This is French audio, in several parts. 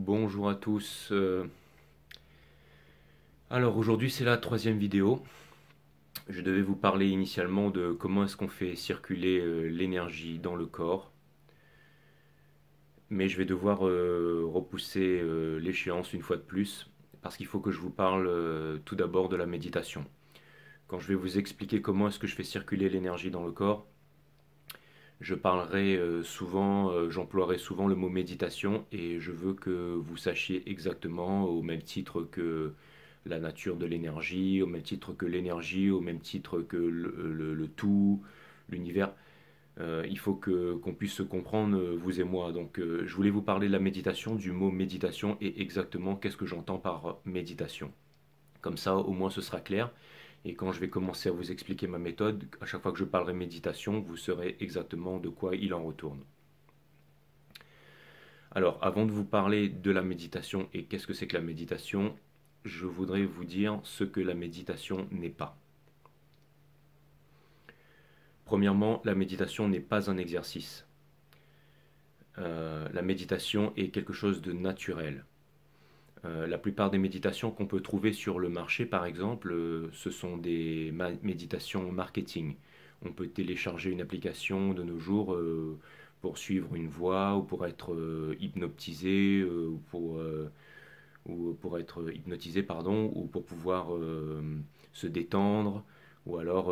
Bonjour à tous. Alors aujourd'hui c'est la troisième vidéo. Je devais vous parler initialement de comment est-ce qu'on fait circuler l'énergie dans le corps. Mais je vais devoir repousser l'échéance une fois de plus parce qu'il faut que je vous parle tout d'abord de la méditation. Quand je vais vous expliquer comment est-ce que je fais circuler l'énergie dans le corps, je parlerai souvent, j'emploierai souvent le mot méditation et je veux que vous sachiez exactement au même titre que la nature de l'énergie, au même titre que l'énergie, au même titre que le tout, l'univers. Il faut que qu'on puisse se comprendre, vous et moi. Donc, je voulais vous parler de la méditation, du mot méditation et exactement qu'est-ce que j'entends par méditation. Comme ça, au moins, ce sera clair. Et quand je vais commencer à vous expliquer ma méthode, à chaque fois que je parlerai méditation, vous saurez exactement de quoi il en retourne. Alors, avant de vous parler de la méditation et qu'est-ce que c'est que la méditation, je voudrais vous dire ce que la méditation n'est pas. Premièrement, la méditation n'est pas un exercice. La méditation est quelque chose de naturel. La plupart des méditations qu'on peut trouver sur le marché, par exemple, ce sont des méditations marketing. On peut télécharger une application de nos jours pour suivre une voix ou pour être hypnotisé ou pour être hypnotisé pardon ou pour pouvoir se détendre ou alors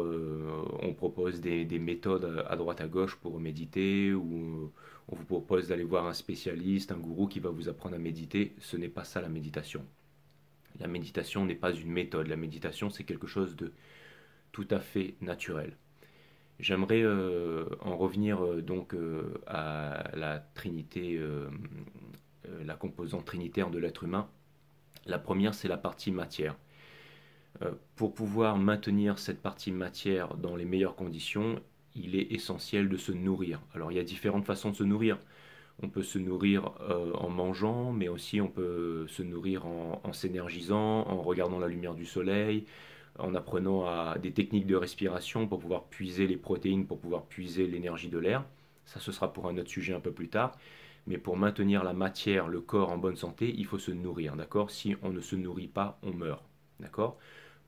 on propose des méthodes à droite à gauche pour méditer ou on vous propose d'aller voir un spécialiste, un gourou qui va vous apprendre à méditer. Ce n'est pas ça la méditation. La méditation n'est pas une méthode. La méditation, c'est quelque chose de tout à fait naturel. J'aimerais en revenir donc à la trinité, la composante trinitaire de l'être humain. La première, c'est la partie matière. Pour pouvoir maintenir cette partie matière dans les meilleures conditions, il est essentiel de se nourrir. Alors il y a différentes façons de se nourrir. On peut se nourrir en mangeant, mais aussi on peut se nourrir en s'énergisant, en regardant la lumière du soleil, en apprenant à des techniques de respiration pour pouvoir puiser les protéines, pour pouvoir puiser l'énergie de l'air. Ça, ce sera pour un autre sujet un peu plus tard. Mais pour maintenir la matière, le corps en bonne santé, il faut se nourrir, d'accord? Si on ne se nourrit pas, on meurt, d'accord?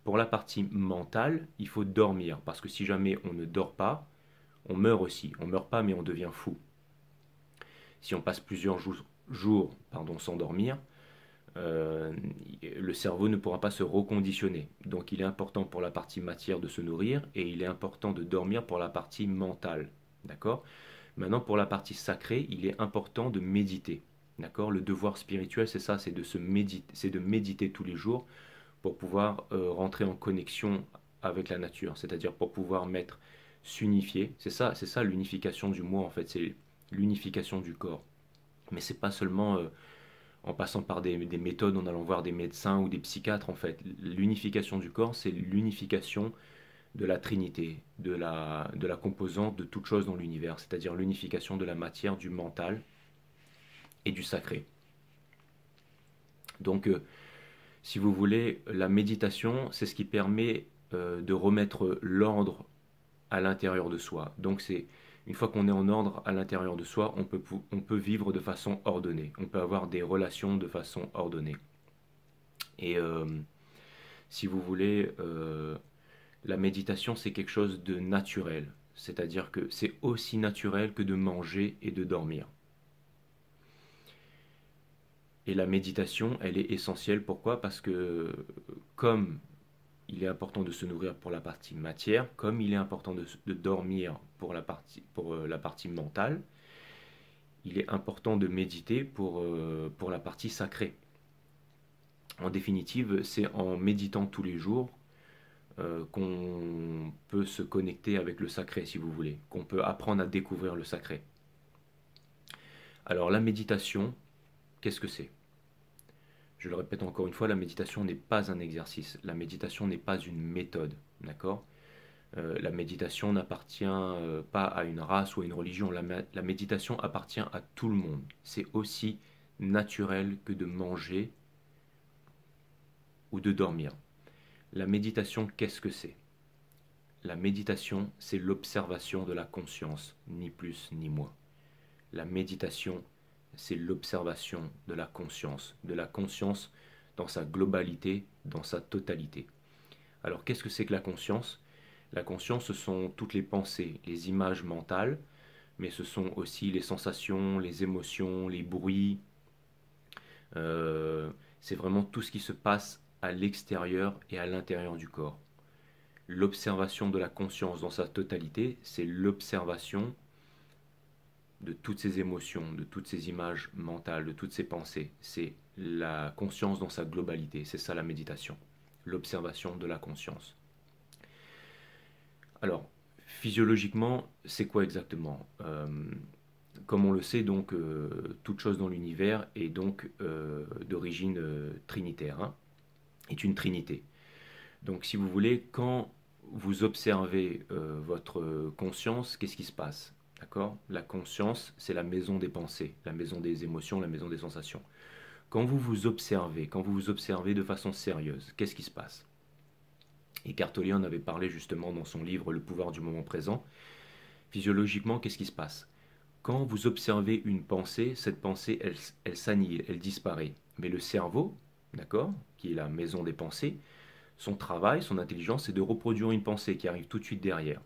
Pour la partie mentale, il faut dormir, parce que si jamais on ne dort pas, on meurt aussi. On meurt pas, mais on devient fou. Si on passe plusieurs jours sans dormir, le cerveau ne pourra pas se reconditionner. Donc il est important pour la partie matière de se nourrir et il est important de dormir pour la partie mentale. D'accord? Maintenant, pour la partie sacrée, il est important de méditer. D'accord? Le devoir spirituel, c'est ça, c'est de méditer tous les jours pour pouvoir rentrer en connexion avec la nature, c'est-à-dire pour pouvoir s'unifier. C'est ça l'unification du moi en fait, c'est l'unification du corps. Mais c'est pas seulement en passant par des méthodes, en allant voir des médecins ou des psychiatres en fait. L'unification du corps, c'est l'unification de la trinité, de la composante de toute chose dans l'univers, c'est-à-dire l'unification de la matière, du mental et du sacré. Donc, si vous voulez, la méditation, c'est ce qui permet de remettre l'ordre à l'intérieur de soi. Donc, c'est une fois qu'on est en ordre à l'intérieur de soi, on peut vivre de façon ordonnée. On peut avoir des relations de façon ordonnée. Et si vous voulez, la méditation, c'est quelque chose de naturel. C'est-à-dire que c'est aussi naturel que de manger et de dormir. Et la méditation, elle est essentielle. Pourquoi? Parce que comme il est important de se nourrir pour la partie matière, comme il est important de dormir pour la partie mentale, il est important de méditer pour la partie sacrée. En définitive, c'est en méditant tous les jours qu'on peut se connecter avec le sacré, si vous voulez, qu'on peut apprendre à découvrir le sacré. Alors la méditation, qu'est-ce que c'est? Je le répète encore une fois, la méditation n'est pas un exercice, la méditation n'est pas une méthode, d'accord? La méditation n'appartient pas à une race ou à une religion, la méditation appartient à tout le monde. C'est aussi naturel que de manger ou de dormir. La méditation, qu'est-ce que c'est? La méditation, c'est l'observation de la conscience, ni plus ni moins. La méditation, c'est l'observation de la conscience dans sa globalité, dans sa totalité. Alors qu'est-ce que c'est que la conscience? La conscience, ce sont toutes les pensées, les images mentales, mais ce sont aussi les sensations, les émotions, les bruits. Euh, c'est vraiment tout ce qui se passe à l'extérieur et à l'intérieur du corps. L'observation de la conscience dans sa totalité, c'est l'observation de toutes ces émotions, de toutes ces images mentales, de toutes ces pensées. C'est la conscience dans sa globalité. C'est ça la méditation. L'observation de la conscience. Alors, physiologiquement, c'est quoi exactement? Comme on le sait, donc, toute chose dans l'univers est donc d'origine trinitaire, hein, est une trinité. Donc, si vous voulez, quand vous observez votre conscience, qu'est-ce qui se passe? D'accord? La conscience, c'est la maison des pensées, la maison des émotions, la maison des sensations. Quand vous vous observez de façon sérieuse, qu'est-ce qui se passe? Eckhart Tolle en avait parlé justement dans son livre Le pouvoir du moment présent. Physiologiquement, qu'est-ce qui se passe? Quand vous observez une pensée, cette pensée, elle s'annihile, elle disparaît. Mais le cerveau, d'accord, qui est la maison des pensées, son travail, son intelligence, c'est de reproduire une pensée qui arrive tout de suite derrière.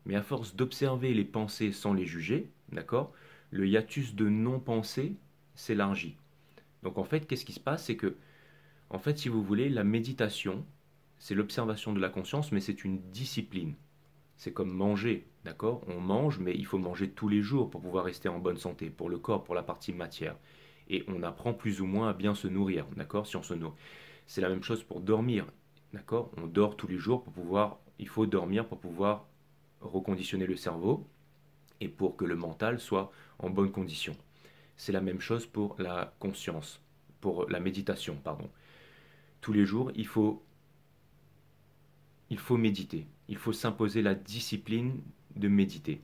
Mais à force d'observer les pensées sans les juger, d'accord, le hiatus de non-pensée s'élargit. Donc en fait, qu'est-ce qui se passe? C'est que, en fait, si vous voulez, la méditation, c'est l'observation de la conscience, mais c'est une discipline. C'est comme manger, d'accord? On mange, mais il faut manger tous les jours pour pouvoir rester en bonne santé, pour le corps, pour la partie matière. Et on apprend plus ou moins à bien se nourrir, d'accord? Si on se nourrit. C'est la même chose pour dormir, d'accord? On dort tous les jours pour pouvoir, il faut dormir pour pouvoir reconditionner le cerveau et pour que le mental soit en bonne condition. C'est la même chose pour la conscience, pour la méditation, pardon. Tous les jours, il faut méditer. Il faut s'imposer la discipline de méditer.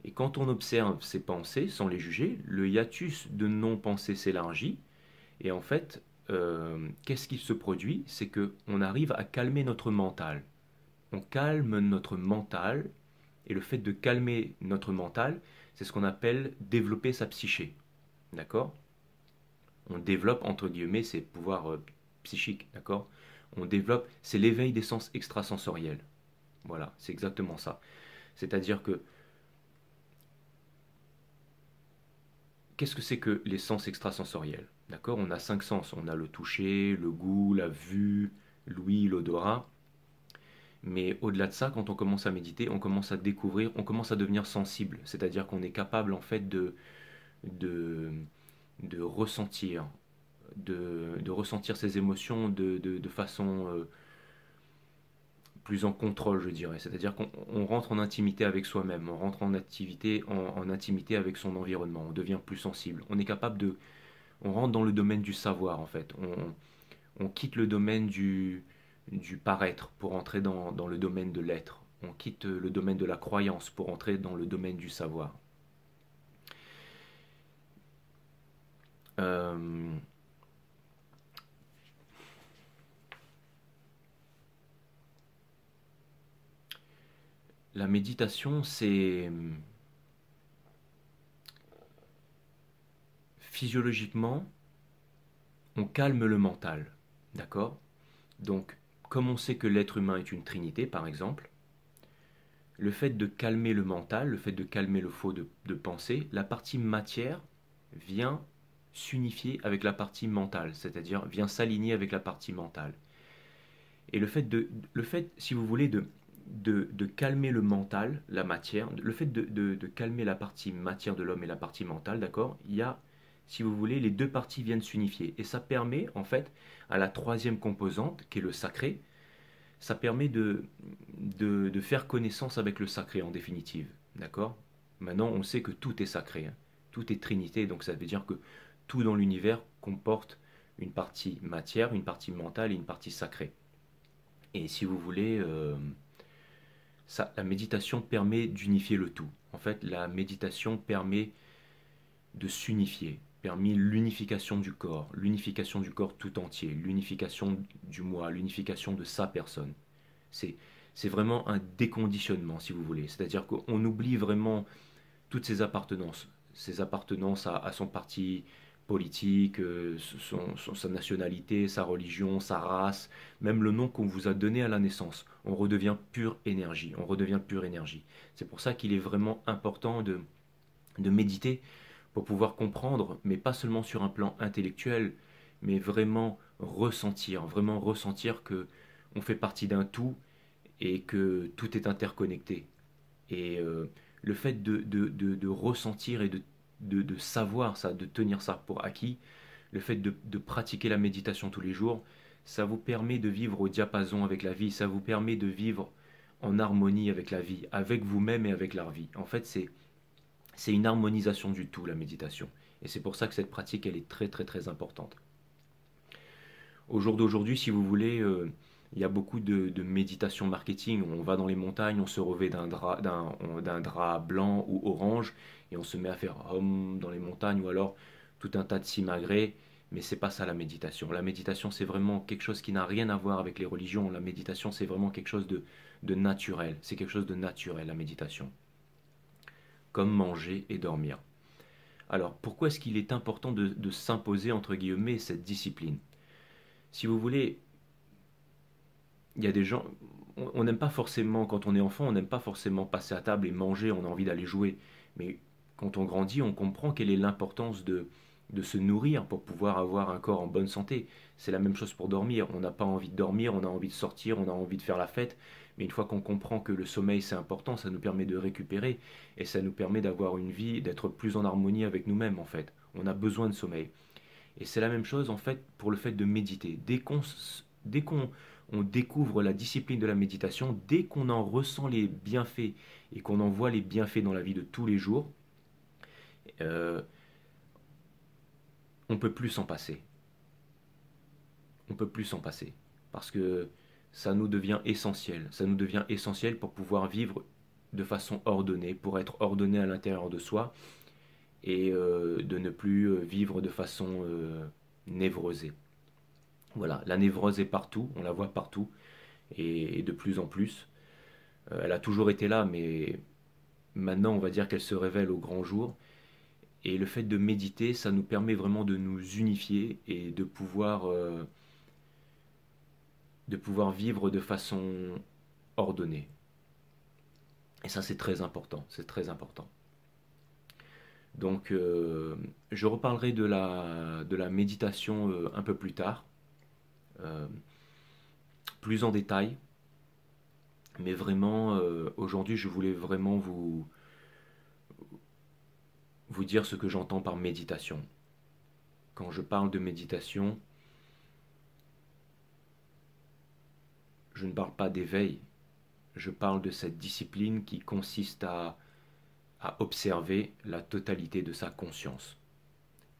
Et quand on observe ses pensées sans les juger, le hiatus de non-pensée s'élargit. Et en fait, qu'est-ce qui se produit? C'est qu'on arrive à calmer notre mental. On calme notre mental. Et le fait de calmer notre mental, c'est ce qu'on appelle développer sa psyché. D'accord? On développe, entre guillemets, ses pouvoirs psychiques. D'accord? On développe, c'est l'éveil des sens extrasensoriels. Voilà, c'est exactement ça. C'est-à-dire que, qu'est-ce que c'est que les sens extrasensoriels? D'accord? On a 5 sens. On a le toucher, le goût, la vue, l'ouïe, l'odorat. Mais au-delà de ça, quand on commence à méditer, on commence à découvrir, on commence à devenir sensible. C'est-à-dire qu'on est capable en fait de, de ressentir, de ressentir ses émotions de façon plus en contrôle, je dirais. C'est-à-dire qu'on rentre en intimité avec soi-même, on rentre en intimité avec son environnement, on devient plus sensible. On est capable de, on rentre dans le domaine du savoir en fait. On quitte le domaine du paraître pour entrer dans le domaine de l'être. On quitte le domaine de la croyance pour entrer dans le domaine du savoir. Euh, la méditation, c'est physiologiquement, on calme le mental. D'accord? Donc, comme on sait que l'être humain est une trinité, par exemple, le fait de calmer le mental, le fait de calmer le flot de pensée, la partie matière vient s'unifier avec la partie mentale, c'est-à-dire vient s'aligner avec la partie mentale. Et le fait, si vous voulez, de calmer le mental, la matière, le fait de calmer la partie matière de l'homme et la partie mentale, d'accord, il y a, si vous voulez, les deux parties viennent s'unifier. Et ça permet, en fait, à la troisième composante, qui est le sacré, ça permet de faire connaissance avec le sacré en définitive. D'accord? Maintenant, on sait que tout est sacré, hein. Tout est trinité, donc ça veut dire que tout dans l'univers comporte une partie matière, une partie mentale et une partie sacrée. Et si vous voulez, ça, la méditation permet d'unifier le tout. En fait, la méditation permet de s'unifier, permet l'unification du corps tout entier, l'unification du moi, l'unification de sa personne. C'est, c'est vraiment un déconditionnement, si vous voulez. C'est-à-dire qu'on oublie vraiment toutes ses appartenances. ses appartenances à son parti politique, sa nationalité, sa religion, sa race, même le nom qu'on vous a donné à la naissance. On redevient pure énergie, on redevient pure énergie. C'est pour ça qu'il est vraiment important de méditer pour pouvoir comprendre, mais pas seulement sur un plan intellectuel, mais vraiment ressentir que on fait partie d'un tout et que tout est interconnecté. Et le fait de ressentir et de savoir ça, de tenir ça pour acquis, le fait de pratiquer la méditation tous les jours, ça vous permet de vivre au diapason avec la vie, ça vous permet de vivre en harmonie avec la vie, avec vous-même et avec la vie. En fait, c'est une harmonisation du tout, la méditation. Et c'est pour ça que cette pratique, elle est très très très importante. Au jour d'aujourd'hui, si vous voulez, il y a beaucoup de méditation marketing. On va dans les montagnes, on se revêt d'un drap blanc ou orange et on se met à faire hum dans les montagnes ou alors tout un tas de simagrées. Mais c'est pas ça la méditation. La méditation, c'est vraiment quelque chose qui n'a rien à voir avec les religions. La méditation, c'est vraiment quelque chose de naturel. C'est quelque chose de naturel, la méditation. Comme manger et dormir. Alors, pourquoi est-ce qu'il est important de s'imposer, entre guillemets, cette discipline? Si vous voulez, il y a des gens, on n'aime pas forcément, quand on est enfant, on n'aime pas forcément passer à table et manger, on a envie d'aller jouer. Mais quand on grandit, on comprend quelle est l'importance de se nourrir pour pouvoir avoir un corps en bonne santé. C'est la même chose pour dormir. On n'a pas envie de dormir, on a envie de sortir, on a envie de faire la fête. Mais une fois qu'on comprend que le sommeil c'est important, ça nous permet de récupérer et ça nous permet d'avoir une vie, d'être plus en harmonie avec nous-mêmes en fait. On a besoin de sommeil. Et c'est la même chose en fait pour le fait de méditer. Dès qu'on on découvre la discipline de la méditation, dès qu'on en ressent les bienfaits et qu'on en voit les bienfaits dans la vie de tous les jours, euh, on peut plus s'en passer. On peut plus s'en passer. Parce que ça nous devient essentiel. Ça nous devient essentiel pour pouvoir vivre de façon ordonnée, pour être ordonné à l'intérieur de soi et de ne plus vivre de façon névrosée. Voilà, la névrose est partout, on la voit partout, et de plus en plus. Elle a toujours été là, mais maintenant on va dire qu'elle se révèle au grand jour. Et le fait de méditer, ça nous permet vraiment de nous unifier et de pouvoir vivre de façon ordonnée. Et ça c'est très important, c'est très important. Donc je reparlerai de la méditation un peu plus tard, euh, plus en détail. Mais vraiment, aujourd'hui, je voulais vraiment vous dire ce que j'entends par méditation. Quand je parle de méditation, je ne parle pas d'éveil. Je parle de cette discipline qui consiste à observer la totalité de sa conscience.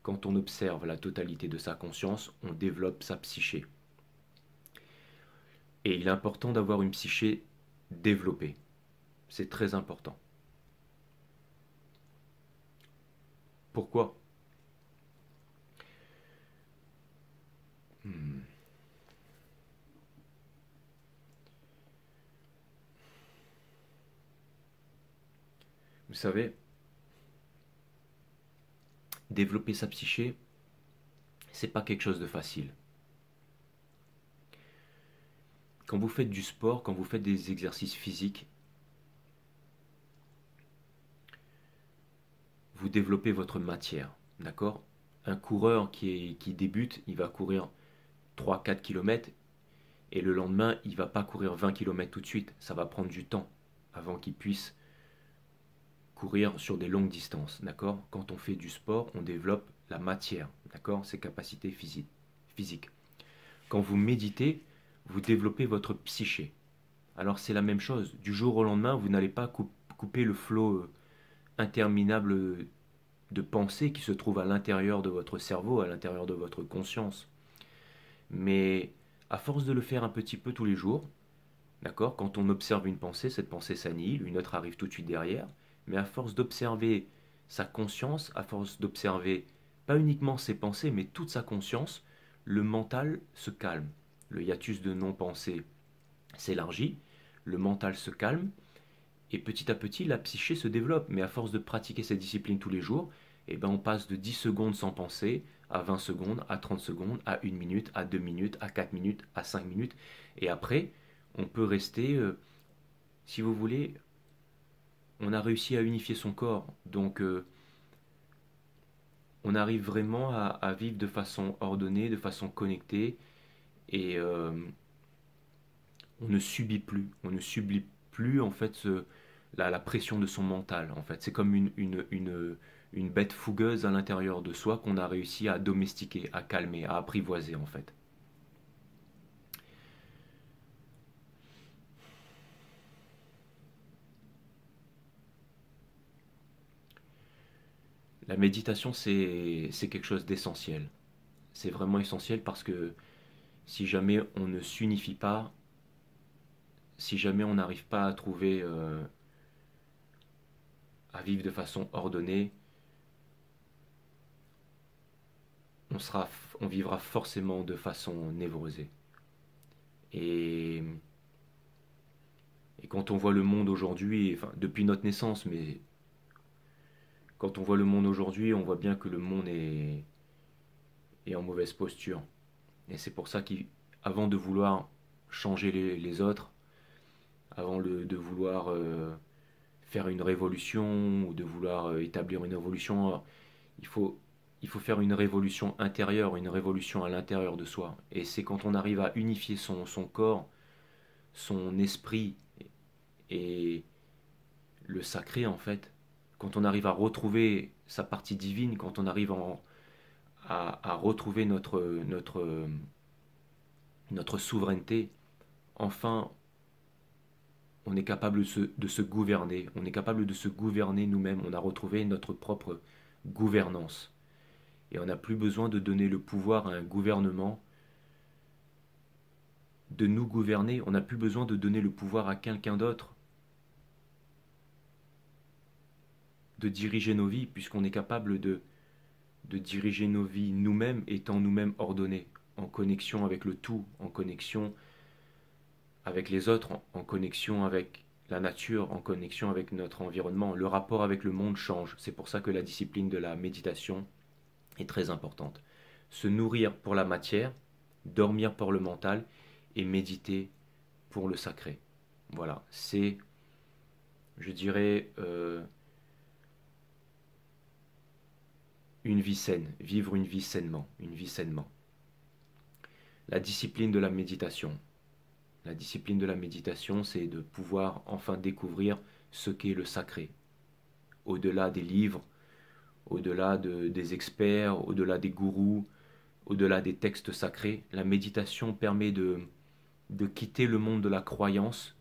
Quand on observe la totalité de sa conscience, on développe sa psyché. Et il est important d'avoir une psyché développée. C'est très important. Pourquoi? Hmm. Vous savez, développer sa psyché, c'est pas quelque chose de facile. Quand vous faites du sport, quand vous faites des exercices physiques, vous développez votre matière, d'accord? Un coureur qui débute, il va courir 3-4 km et le lendemain, il ne va pas courir 20 km tout de suite. Ça va prendre du temps avant qu'il puisse courir sur des longues distances, d'accord? Quand on fait du sport, on développe la matière, d'accord? Ses capacités physiques. Quand vous méditez, vous développez votre psyché. Alors c'est la même chose. Du jour au lendemain, vous n'allez pas couper le flot interminable de pensées qui se trouve à l'intérieur de votre cerveau, à l'intérieur de votre conscience. Mais à force de le faire un petit peu tous les jours, d'accord, quand on observe une pensée, cette pensée s'annihile, une autre arrive tout de suite derrière, mais à force d'observer sa conscience, à force d'observer pas uniquement ses pensées, mais toute sa conscience, le mental se calme. Le hiatus de non-pensée s'élargit, le mental se calme, Et petit à petit, la psyché se développe. Mais à force de pratiquer cette discipline tous les jours, eh ben, on passe de 10 secondes sans penser à 20 secondes, à 30 secondes, à 1 minute, à 2 minutes, à 4 minutes, à 5 minutes. Et après, on peut rester, si vous voulez, on a réussi à unifier son corps. Donc, on arrive vraiment à vivre de façon ordonnée, de façon connectée. Et on ne subit plus en fait la pression de son mental. En fait, c'est comme une bête fougueuse à l'intérieur de soi qu'on a réussi à domestiquer, à calmer, à apprivoiser en fait. La méditation, c'est quelque chose d'essentiel. C'est vraiment essentiel parce que si jamais on ne s'unifie pas, si jamais on n'arrive pas à trouver, à vivre de façon ordonnée, on vivra forcément de façon névrosée. Et, et quand on voit le monde aujourd'hui, enfin depuis notre naissance, mais quand on voit le monde aujourd'hui, on voit bien que le monde est en mauvaise posture. Et c'est pour ça qu'avant de vouloir changer les autres, avant de vouloir faire une révolution ou de vouloir établir une évolution, il faut, il faut faire une révolution intérieure, une révolution à l'intérieur de soi. Et c'est quand on arrive à unifier son corps, son esprit et le sacré en fait, quand on arrive à retrouver sa partie divine, quand on arrive à retrouver notre souveraineté, enfin on est capable de se gouverner, on est capable de se gouverner nous-mêmes, on a retrouvé notre propre gouvernance. Et on n'a plus besoin de donner le pouvoir à un gouvernement de nous gouverner, on n'a plus besoin de donner le pouvoir à quelqu'un d'autre de diriger nos vies, puisqu'on est capable de diriger nos vies nous-mêmes, étant nous-mêmes ordonnés, en connexion avec le tout, en connexion avec les autres, en connexion avec la nature, en connexion avec notre environnement. Le rapport avec le monde change. C'est pour ça que la discipline de la méditation est très importante. Se nourrir pour la matière, dormir pour le mental et méditer pour le sacré. Voilà, c'est, je dirais, une vie saine, vivre une vie sainement, une vie sainement. La discipline de la méditation. La discipline de la méditation, c'est de pouvoir enfin découvrir ce qu'est le sacré. Au-delà des livres, au-delà des experts, au-delà des gourous, au-delà des textes sacrés, la méditation permet de quitter le monde de la croyance,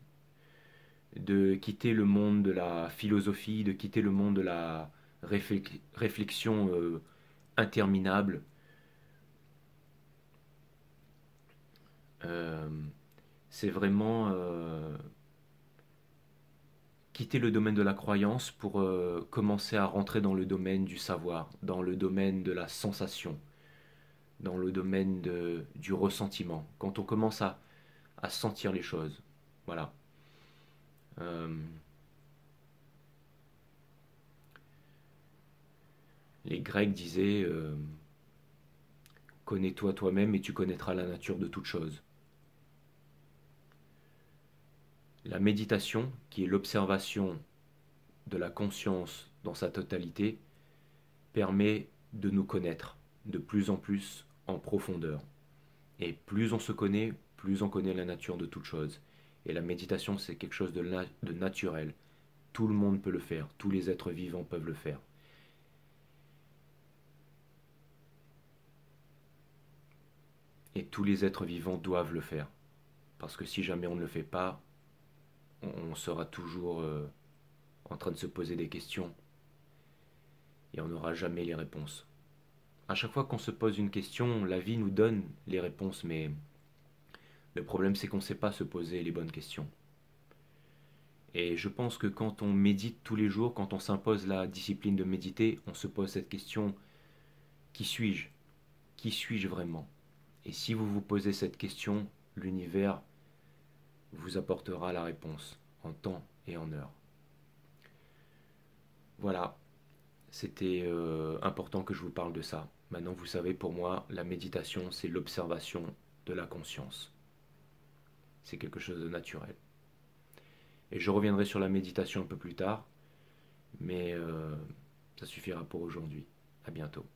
de quitter le monde de la philosophie, de quitter le monde de la réflexion interminable. Euh, c'est vraiment quitter le domaine de la croyance pour commencer à rentrer dans le domaine du savoir, dans le domaine de la sensation, dans le domaine du ressentiment. Quand on commence à sentir les choses. Voilà. Euh, les Grecs disaient connais-toi toi-même et tu connaîtras la nature de toute chose. La méditation, qui est l'observation de la conscience dans sa totalité, permet de nous connaître de plus en plus en profondeur. Et plus on se connaît, plus on connaît la nature de toute chose. Et la méditation, c'est quelque chose de naturel. Tout le monde peut le faire, tous les êtres vivants peuvent le faire. Et tous les êtres vivants doivent le faire. Parce que si jamais on ne le fait pas, on sera toujours en train de se poser des questions et on n'aura jamais les réponses. À chaque fois qu'on se pose une question, la vie nous donne les réponses, mais le problème c'est qu'on ne sait pas se poser les bonnes questions. Et je pense que quand on médite tous les jours, quand on s'impose la discipline de méditer, on se pose cette question, qui suis-je? Qui suis-je vraiment? Et si vous vous posez cette question, l'univers vous apportera la réponse en temps et en heure. Voilà, c'était important que je vous parle de ça. Maintenant, vous savez, pour moi, la méditation, c'est l'observation de la conscience. C'est quelque chose de naturel. Et je reviendrai sur la méditation un peu plus tard, mais ça suffira pour aujourd'hui. À bientôt.